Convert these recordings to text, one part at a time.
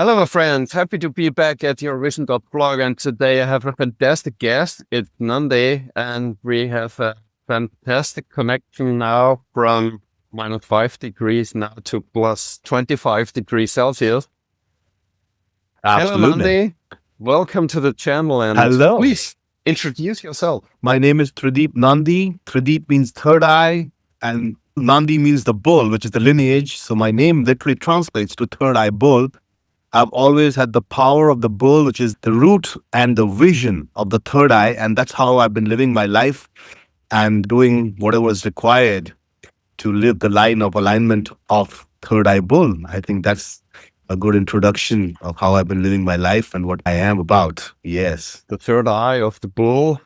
Hello, my friends. Happy to be back at YourVision.blog. And today I have a fantastic guest. It's Nandy, and we have a fantastic connection now from -5 degrees now to plus 25 degrees Celsius. Hello, Absolutely. Nandy. Welcome to the channel. And Hello. please introduce yourself. My name is Tridib Nandy. Tridib means third eye, and Nandi means the bull, which is the lineage. So my name literally translates to third eye bull. I've always had the power of the bull, which is the root and the vision of the third eye. And that's how I've been living my life and doing whatever is required to live the line of alignment of third eye bull. I think that's a good introduction of how I've been living my life and what I am about. Yes. The third eye of the bull.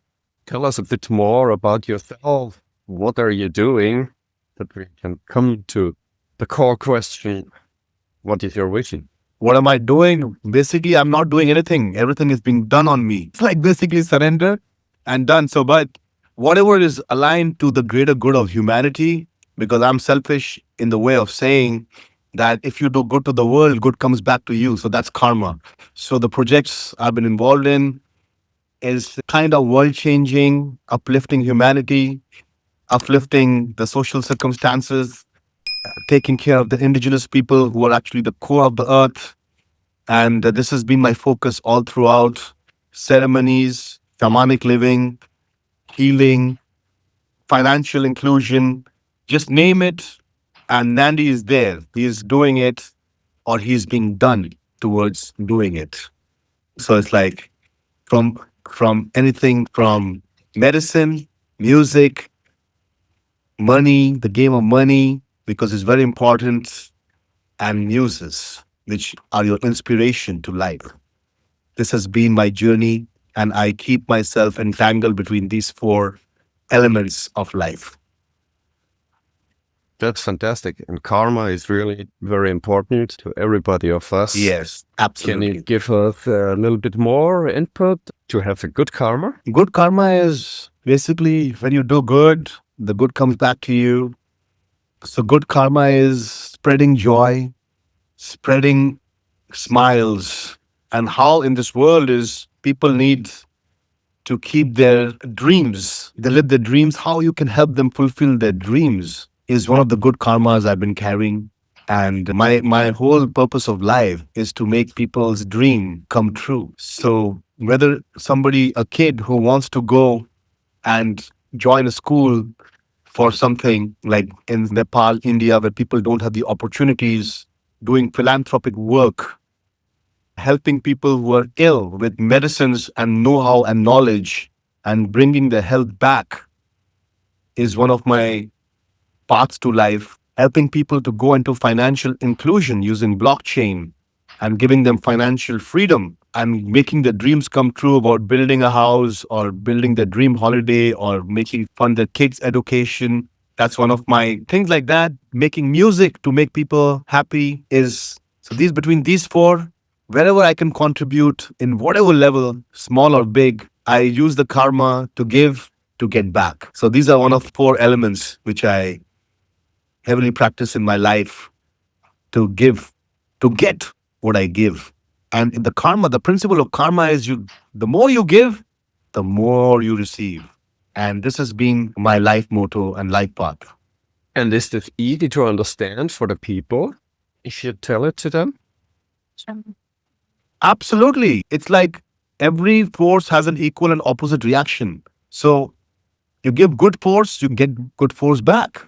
Tell us a bit more about yourself. What are you doing? That we can come to the core question. What is your vision? What am I doing? Basically, I'm not doing anything. Everything is being done on me. It's like basically surrender and done. So, but whatever is aligned to the greater good of humanity, because I'm selfish in the way of saying that if you do good to the world, good comes back to you. So that's karma. So the projects I've been involved in is kind of world-changing, uplifting humanity, uplifting the social circumstances, taking care of the indigenous people who are actually the core of the earth. And this has been my focus all throughout ceremonies, shamanic living, healing, financial inclusion, just name it. And Nandy is there. He is doing it, or he's being done towards doing it. So it's like from anything from medicine, music, money, the game of money, because it's very important, and muses, which are your inspiration to life. This has been my journey, and I keep myself entangled between these four elements of life. That's fantastic. And karma is really very important to everybody of us. Yes, Can absolutely. you give us a little bit more input to have a good karma? Good karma is basically when you do good, the good comes back to you. So good karma is spreading joy, spreading smiles, and how in this world is people need to keep their dreams. They live their dreams. How you can help them fulfill their dreams is one of the good karmas I've been carrying. And my whole purpose of life is to make people's dream come true. So whether somebody, a kid who wants to go and join a school for something like in Nepal, India, where people don't have the opportunities, doing philanthropic work, helping people who are ill with medicines and know-how and knowledge and bringing their health back is one of my paths to life. Helping people to go into financial inclusion using blockchain and giving them financial freedom and making their dreams come true about building a house or building their dream holiday or making fund their kids' education. That's one of my things like that. Making music to make people happy is, so these, between these four, wherever I can contribute in whatever level, small or big, I use the karma to give, to get back. So these are one of four elements which I heavily practice in my life to give, to get what I give. And in the karma, the principle of karma is the more you give, the more you receive. And this has been my life motto and life path. And is this easy to understand for the people if you tell it to them? Absolutely. It's like every force has an equal and opposite reaction. So you give good force, you get good force back.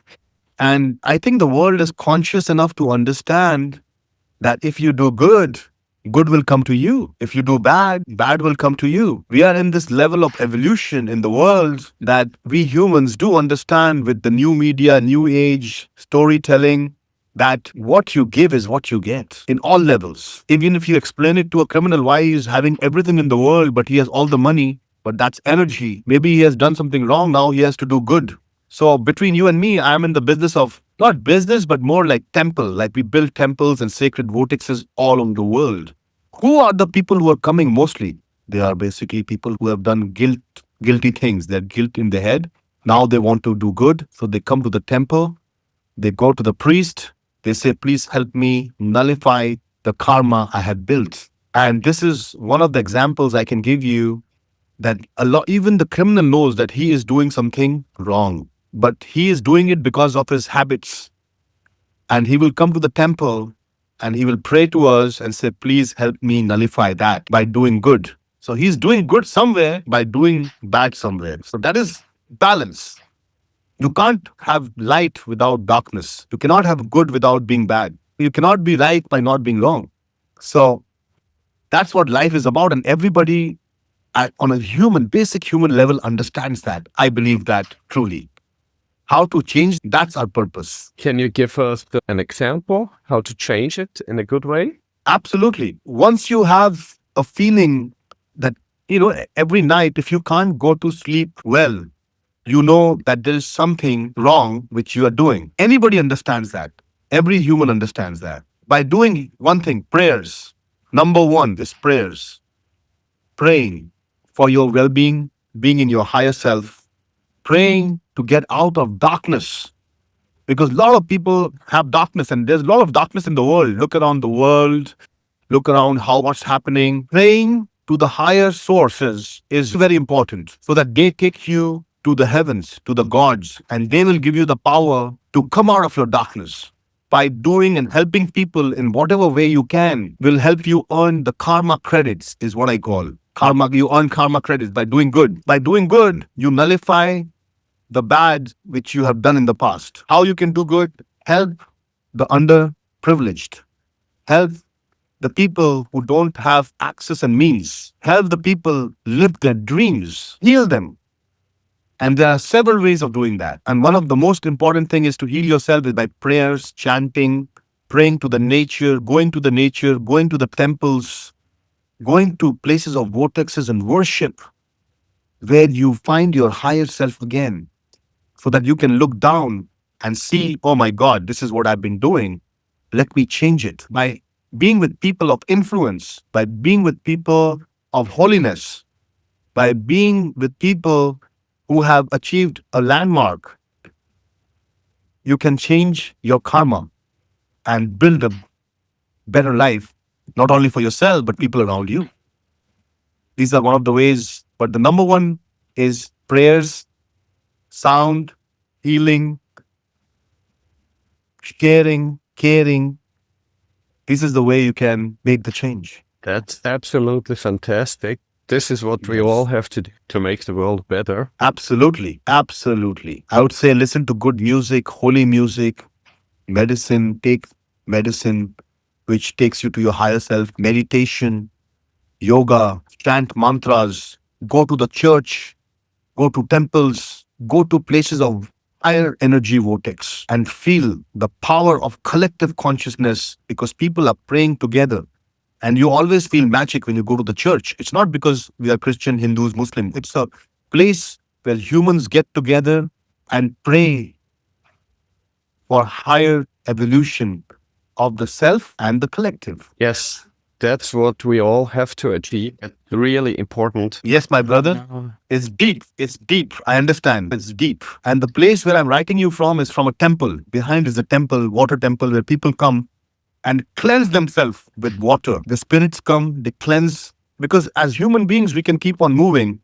And I think the world is conscious enough to understand that if you do good, good will come to you. If you do bad, bad will come to you. We are in this level of evolution in the world that we humans do understand with the new media, new age, storytelling, that what you give is what you get in all levels. Even if you explain it to a criminal why he is having everything in the world, but he has all the money, but that's energy. Maybe he has done something wrong, now he has to do good. So between you and me, I'm in the business of, not business, but more like temple. Like we build temples and sacred vortexes all over the world. Who are the people who are coming mostly? They are basically people who have done guilty things. They had guilt in their head. Now they want to do good. So they come to the temple. They go to the priest. They say, please help me nullify the karma I had built. And this is one of the examples I can give you, that even the criminal knows that he is doing something wrong, but he is doing it because of his habits. And he will come to the temple and he will pray to us and say, please help me nullify that by doing good. So he's doing good somewhere by doing bad somewhere. So that is balance. You can't have light without darkness. You cannot have good without being bad. You cannot be right by not being wrong. So that's what life is about. And everybody on a basic human level understands that. I believe that truly. How to change, that's our purpose. Can you give us an example how to change it in a good way? Absolutely. Once you have a feeling that, every night, if you can't go to sleep well, you know that there is something wrong which you are doing. Anybody understands that. Every human understands that. By doing one thing, prayers. Number one is prayers. Praying for your well-being, being in your higher self, praying to get out of darkness. Because a lot of people have darkness, and there's a lot of darkness in the world. Look around the world, look around how what's happening. Praying to the higher sources is very important, so that they take you to the heavens, to the gods, and they will give you the power to come out of your darkness. By doing and helping people in whatever way you can will help you earn the karma credits, is what I call. Karma, you earn karma credits by doing good. By doing good, you nullify the bad which you have done in the past. How you can do good? Help the underprivileged. Help the people who don't have access and means. Help the people live their dreams. Heal them. And there are several ways of doing that. And one of the most important thing is to heal yourself is by prayers, chanting, praying to the nature, going to the temples, going to places of vortexes and worship, where you find your higher self again, so that you can look down and see, oh my God, this is what I've been doing. Let me change it. By being with people of influence, by being with people of holiness, by being with people who have achieved a landmark, you can change your karma and build a better life, not only for yourself, but people around you. These are one of the ways, but the number one is prayers, sound, healing, sharing, caring. This is the way you can make the change. That's absolutely fantastic. This is what we all have to do to make the world better. Absolutely. Absolutely. I would say listen to good music, holy music, medicine, take medicine, which takes you to your higher self, meditation, yoga, chant mantras, go to the church, go to temples, go to places of higher energy vortex and feel the power of collective consciousness, because people are praying together. And you always feel magic when you go to the church. It's not because we are Christian, Hindus, Muslim. It's a place where humans get together and pray for higher evolution of the self and the collective. Yes, that's what we all have to achieve. It's really important. Yes, my brother. It's deep. It's deep. I understand. It's deep. And the place where I'm writing you from is from a temple. Behind is a temple, water temple, where people come and cleanse themselves with water. The spirits come, they cleanse. Because as human beings, we can keep on moving.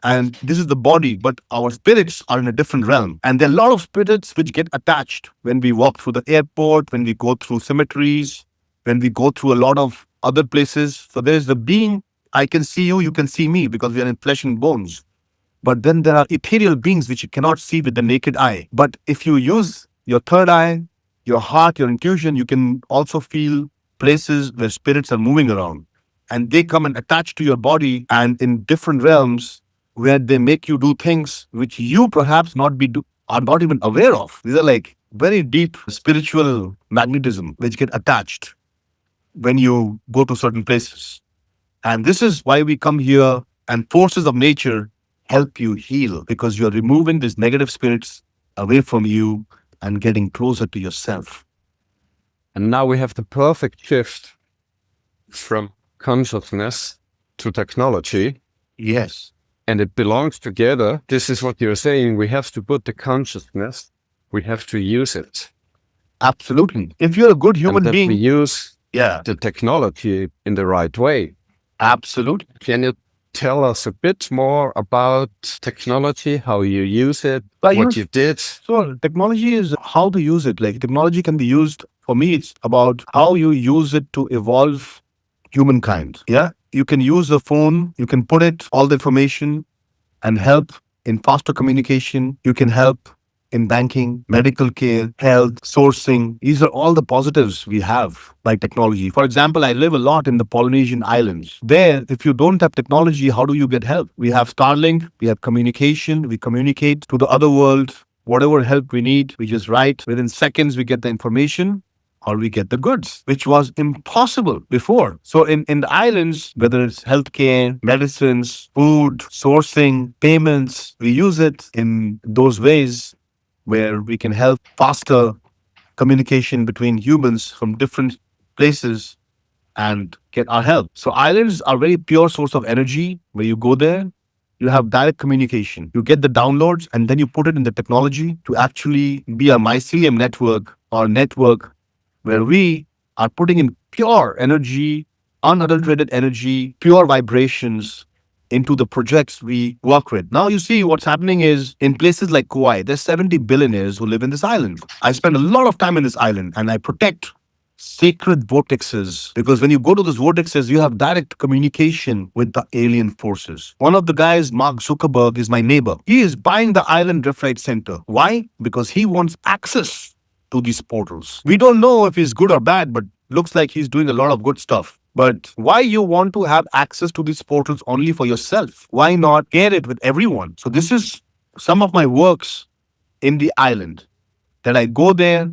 And this is the body, but our spirits are in a different realm. And there are a lot of spirits which get attached when we walk through the airport, when we go through cemeteries, when we go through a lot of other places. So there's the being, I can see you, you can see me, because we are in flesh and bones. But then there are ethereal beings which you cannot see with the naked eye. But if you use your third eye, your heart, your intuition, you can also feel places where spirits are moving around. And they come and attach to your body, and in different realms where they make you do things which you perhaps are not even aware of. These are like very deep spiritual magnetism which get attached when you go to certain places. And this is why we come here, and forces of nature help you heal, because you're removing these negative spirits away from you and getting closer to yourself. And now we have the perfect shift from consciousness to technology. Yes. And it belongs together. This is what you're saying. We have to put the consciousness, we have to use it. Absolutely. If you're a good human and that being, we use the technology in the right way. Absolutely. Can you tell us a bit more about technology, how you use it, what you did? So technology is how to use it. Like technology can be used, for me, it's about how you use it to evolve humankind. Yeah. You can use a phone, you can put it all the information and help in faster communication. You can help in banking, medical care, health, sourcing. These are all the positives we have by technology. For example, I live a lot in the Polynesian islands. There, if you don't have technology, how do you get help? We have Starlink, we have communication, we communicate to the other world. Whatever help we need, we just write. Within seconds, we get the information or we get the goods, which was impossible before. So in the islands, whether it's healthcare, medicines, food, sourcing, payments, we use it in those ways where we can help faster communication between humans from different places and get our help. So islands are very pure source of energy. Where you go there, you have direct communication. You get the downloads and then you put it in the technology to actually be a mycelium network or network where we are putting in pure energy, unadulterated energy, pure vibrations into the projects we work with. Now you see what's happening is in places like Kauai, there's 70 billionaires who live in this island. I spend a lot of time in this island and I protect sacred vortexes because when you go to those vortexes, you have direct communication with the alien forces. One of the guys, Mark Zuckerberg, is my neighbor. He is buying the island Drift Right Center. Why? Because he wants access to these portals. We don't know if he's good or bad, but looks like he's doing a lot of good stuff. But why you want to have access to these portals only for yourself? Why not share it with everyone? So this is some of my works in the island that I go there,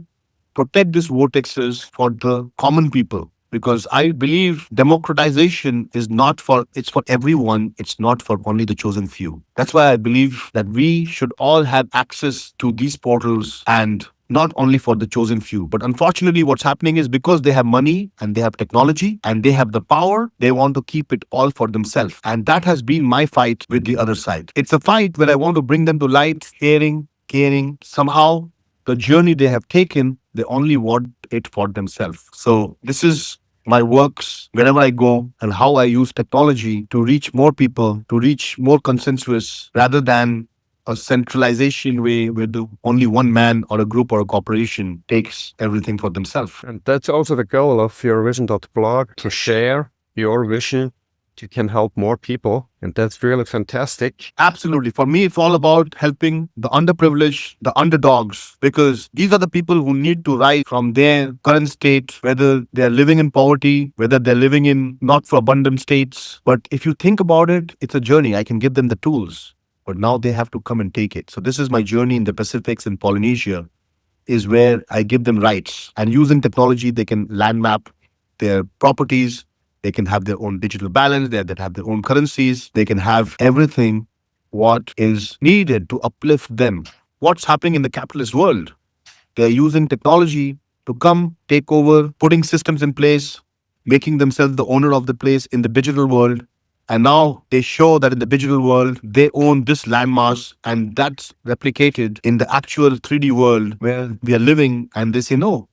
protect these vortexes for the common people. Because I believe democratization is not for, it's for everyone. It's not for only the chosen few. That's why I believe that we should all have access to these portals and not only for the chosen few. But unfortunately, what's happening is because they have money and they have technology and they have the power, they want to keep it all for themselves. And that has been my fight with the other side. It's a fight where I want to bring them to light, caring. Somehow, the journey they have taken, they only want it for themselves. So this is my works wherever I go and how I use technology to reach more people, to reach more consensus rather than a centralization way where the only one man or a group or a corporation takes everything for themselves. And that's also the goal of YourVision.blog, to share your vision. You can help more people, and that's really fantastic. Absolutely. For me, it's all about helping the underprivileged, the underdogs, because these are the people who need to rise from their current state, whether they're living in poverty, whether they're living in not so abundant states. But if you think about it, it's a journey. I can give them the tools, but now they have to come and take it. So this is my journey in the Pacifics in Polynesia, is where I give them rights. And using technology, they can land map their properties. They can have their own digital balance. They have their own currencies. They can have everything what is needed to uplift them. What's happening in the capitalist world? They're using technology to come, take over, putting systems in place, making themselves the owner of the place in the digital world. And now they show that in the digital world, they own this landmass, and that's replicated in the actual 3D world where we are living. And they say, no,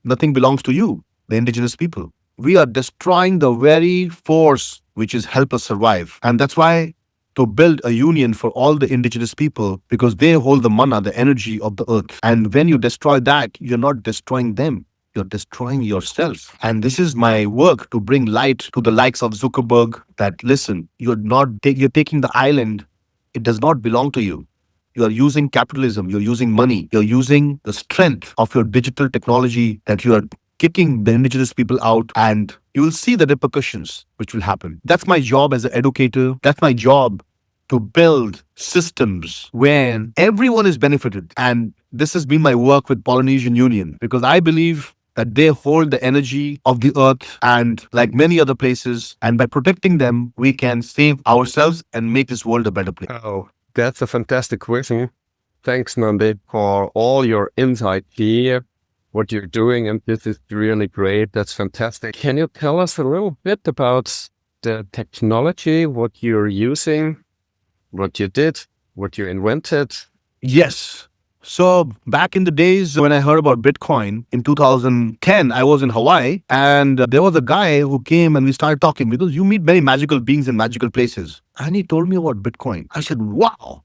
nothing belongs to you, the indigenous people. We are destroying the very force which is help us survive. And that's why to build a union for all the indigenous people, because they hold the mana, the energy of the earth. And when you destroy that, you're not destroying them. You're destroying yourself. And this is my work, to bring light to the likes of Zuckerberg that, listen, you're taking the island. It does not belong to you. You are using capitalism. You're using money. You're using the strength of your digital technology that you are kicking the indigenous people out, and you will see the repercussions which will happen. That's my job as an educator. That's my job, to build systems where everyone is benefited. And this has been my work with Polynesian Union, because I believe that they hold the energy of the earth, and like many other places, and by protecting them, we can save ourselves and make this world a better place. Oh, that's a fantastic question. Thanks, Nandy, for all your insight here, what you're doing, and this is really great. That's fantastic. Can you tell us a little bit about the technology, what you're using, what you did, what you invented? Yes. So back in the days when I heard about Bitcoin in 2010, I was in Hawaii, and there was a guy who came and we started talking, because you meet very magical beings in magical places. And he told me about Bitcoin. I said, wow,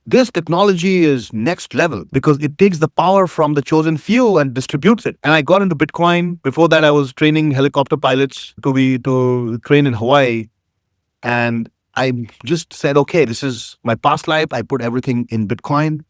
this technology is next level, because it takes the power from the chosen few and distributes it. And I got into Bitcoin. Before that, I was training helicopter pilots to train in Hawaii. And I just said, okay, this is my past life. I put everything in Bitcoin,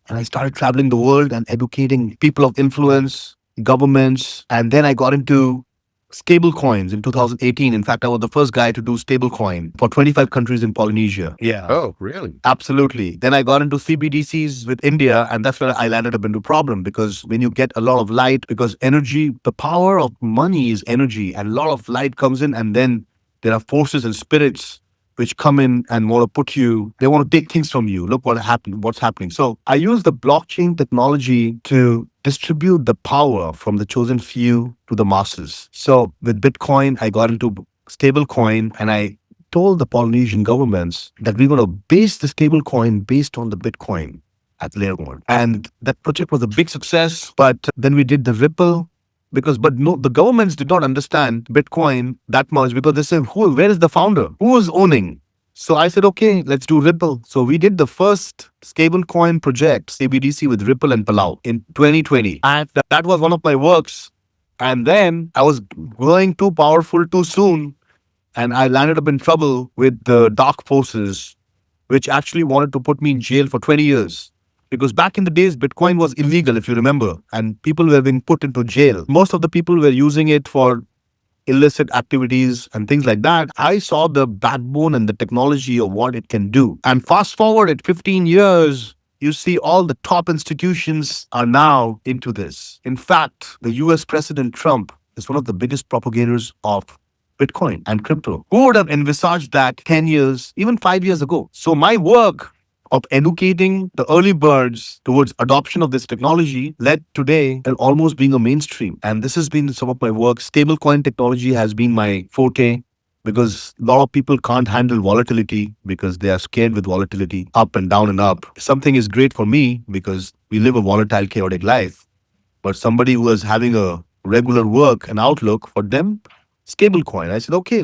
and I started traveling the world and educating people of influence, governments. And then I got into stable coins in 2018. In fact, I was the first guy to do stable coin for 25 countries in Polynesia. Yeah. Oh, really? Absolutely. Then I got into CBDCs with India, and that's where I landed up into problem, because when you get a lot of light, because energy, the power of money is energy, and a lot of light comes in, and then there are forces and spirits which come in and want to put you, they want to take things from you. Look what happened, what's happening. So I use the blockchain technology to distribute the power from the chosen few to the masses. So with Bitcoin, I got into stable coin, and I told the Polynesian governments that we're going to base the stable coin based on the Bitcoin at layer one. And that project was a big success. But then we did the Ripple, but no, the governments did not understand Bitcoin that much, because they said, where is the founder? Who is owning? So I said, okay, let's do Ripple. So we did the first stablecoin project, CBDC, with Ripple and Palau in 2020. And that was one of my works. And then I was growing too powerful too soon, and I landed up in trouble with the dark forces, which actually wanted to put me in jail for 20 years. Because back in the days, Bitcoin was illegal, if you remember, and people were being put into jail. Most of the people were using it for illicit activities and things like that. I saw the backbone and the technology of what it can do. And fast forward at 15 years, you see all the top institutions are now into this. In fact, the US President Trump is one of the biggest propagators of Bitcoin and crypto. Who would have envisaged that 10 years, even 5 years ago? So my work of educating the early birds towards adoption of this technology led today and almost being a mainstream. And this has been some of my work. Stablecoin technology has been my forte, because a lot of people can't handle volatility because they are scared with volatility, up and down and up. Something is great for me because we live a volatile, chaotic life. But somebody who is having a regular work and outlook, for them, stablecoin. I said, okay,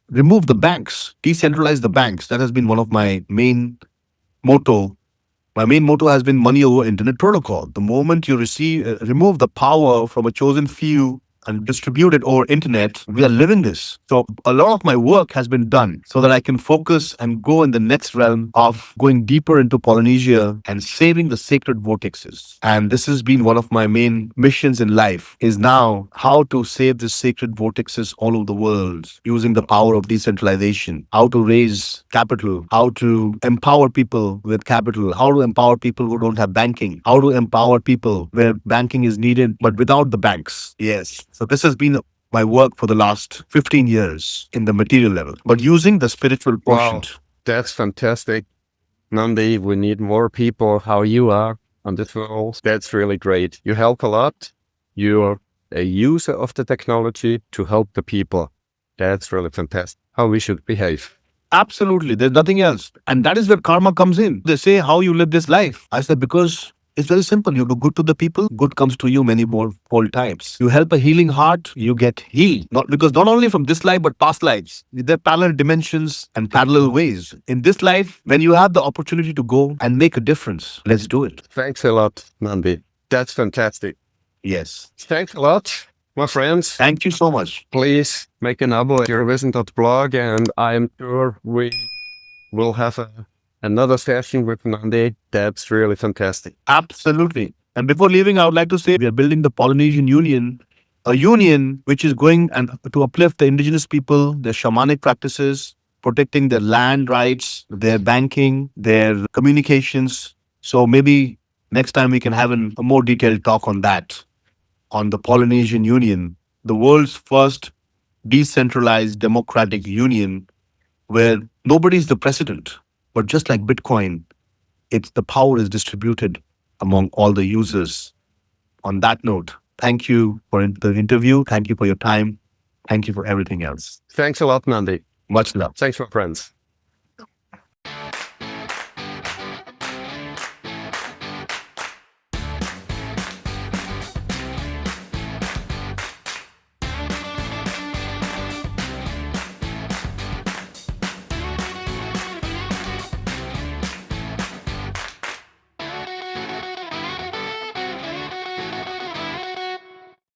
remove the banks, decentralize the banks. That has been one of my main motto. My main motto has been money over internet protocol. The moment you remove the power from a chosen few and distribute it over internet, we are living this. So a lot of my work has been done so that I can focus and go in the next realm of going deeper into Polynesia and saving the sacred vortexes. And this has been one of my main missions in life, is now how to save the sacred vortexes all over the world using the power of decentralization, how to raise capital, how to empower people with capital, how to empower people who don't have banking, how to empower people where banking is needed, but without the banks. Yes. So this has been my work for the last 15 years in the material level, but using the spiritual portion. Wow, that's fantastic. Nandy, we need more people how you are on this world. That's really great. You help a lot. You're a user of the technology to help the people. That's really fantastic. How we should behave. Absolutely. There's nothing else. And that is where karma comes in. They say, how you live this life. I said, because it's very simple. You do good to the people, good comes to you many more fold times. You help a healing heart, you get healed. Not only from this life, but past lives. There are parallel dimensions and parallel ways. In this life, when you have the opportunity to go and make a difference, let's do it. Thanks a lot, Nandy. That's fantastic. Yes. Thanks a lot, my friends. Thank you so much. Please make an abo at YourVision.blog, and I am sure we will have another session with Nandy. That's really fantastic. Absolutely. And before leaving, I would like to say we are building the Polynesian Union, a union which is going and to uplift the indigenous people, their shamanic practices, protecting their land rights, their banking, their communications. So maybe next time we can have a more detailed talk on that, on the Polynesian Union, the world's first decentralized democratic union where nobody is the president, but just like Bitcoin, the power is distributed among all the users. On that note, thank you for the interview. Thank you for your time. Thank you for everything else. Thanks a lot, Nandy. Much love. Thanks, my friends.